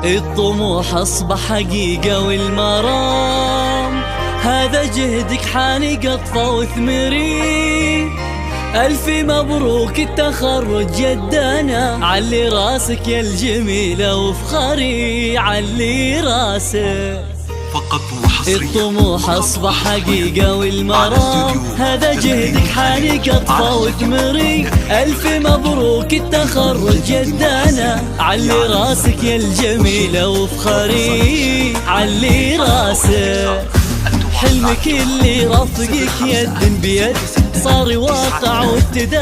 الطموح أصبح حقيقة والمرام هذا جهدك حاني قطفة وثمري. ألف مبروك التخرج جدنا، علي راسك يا الجميلة وفخري علي راسك. فقط وحصريا الطموح أصبح حقيقة والمرام هذا جهدك حاني قطفة وثمري. ألف مبروك التخرج جدنا، علي راسك يا الجميلة وفخري علي راسك. حلمك اللي رافقك يد بيد صار واقع وابتدى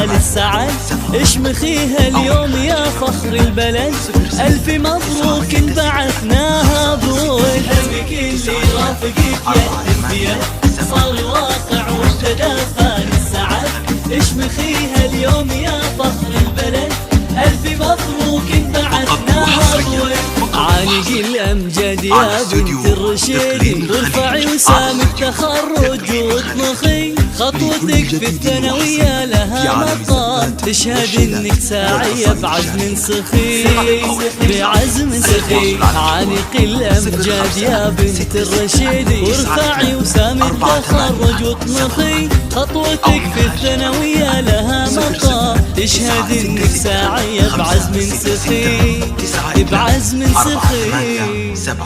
للسعد. اشمخيها اليوم يا فخر البلد، ألف مبروك انبعثناها بود. حلمك اللي رافقك يد بيد صار واقع وابتدى للسعد. اشمخيها اليوم يا فخر البلد، ألف مبروك انبعثناها بود. عانق الأمجد يا بنت الرشيد، وارفعي وسام التخرج واطمخي. خطوتك في الثانوية لها مقام، تشهد انك ساعية بعزم سخي بعزم سخي. عانق الأمجد يا بنت الرشيد، وارفعي وسام التخرج واطمخي. خطوتك في الثانوية لها مقام، تشهد انك ساعية بعزم سخي بعزم سخي.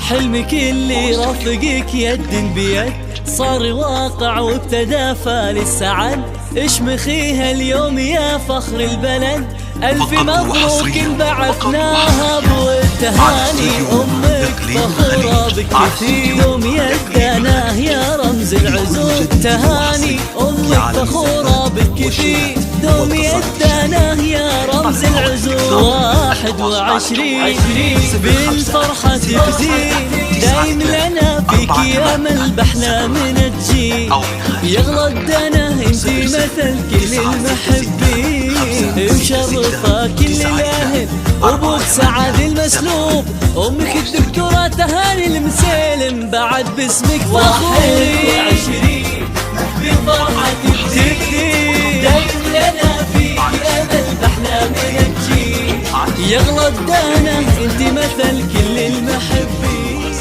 حلمك اللي رافقك يد بيد صار واقع وابتدى للسعد. اشمخيها اليوم يا فخر البلد، ألف مبروك انبعثناها بالتهاني. أمك فخورة بك في يوم يدنا يا رمز العزوم. تهاني أمك فخورة بك في دوم يدنا يا رمز العزوم. 21 بالفرحة تبدين، دايم لنا فيك أمل بأحلامنا تجي. يغلى الدنا انتي مثل كل المحبين، مشرفة كل الاهل. ابوك سعد المسلوب، امك الدكتورة تهاني المسالم، بعد باسمك فخورين. 21 بالفرحة تبدين، دايم لنا فيك امل بأحلامنا تجي. يغلى الدنا انتي مثل كل المحبين.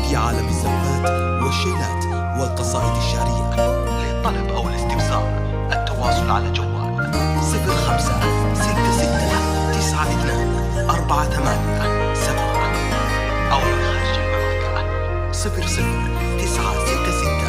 في عالم الزفات والشيلات والقصائد الشعرية. للطلب أو الاستفسار التواصل على جوال 0566924877 أو من خارج المملكة 00966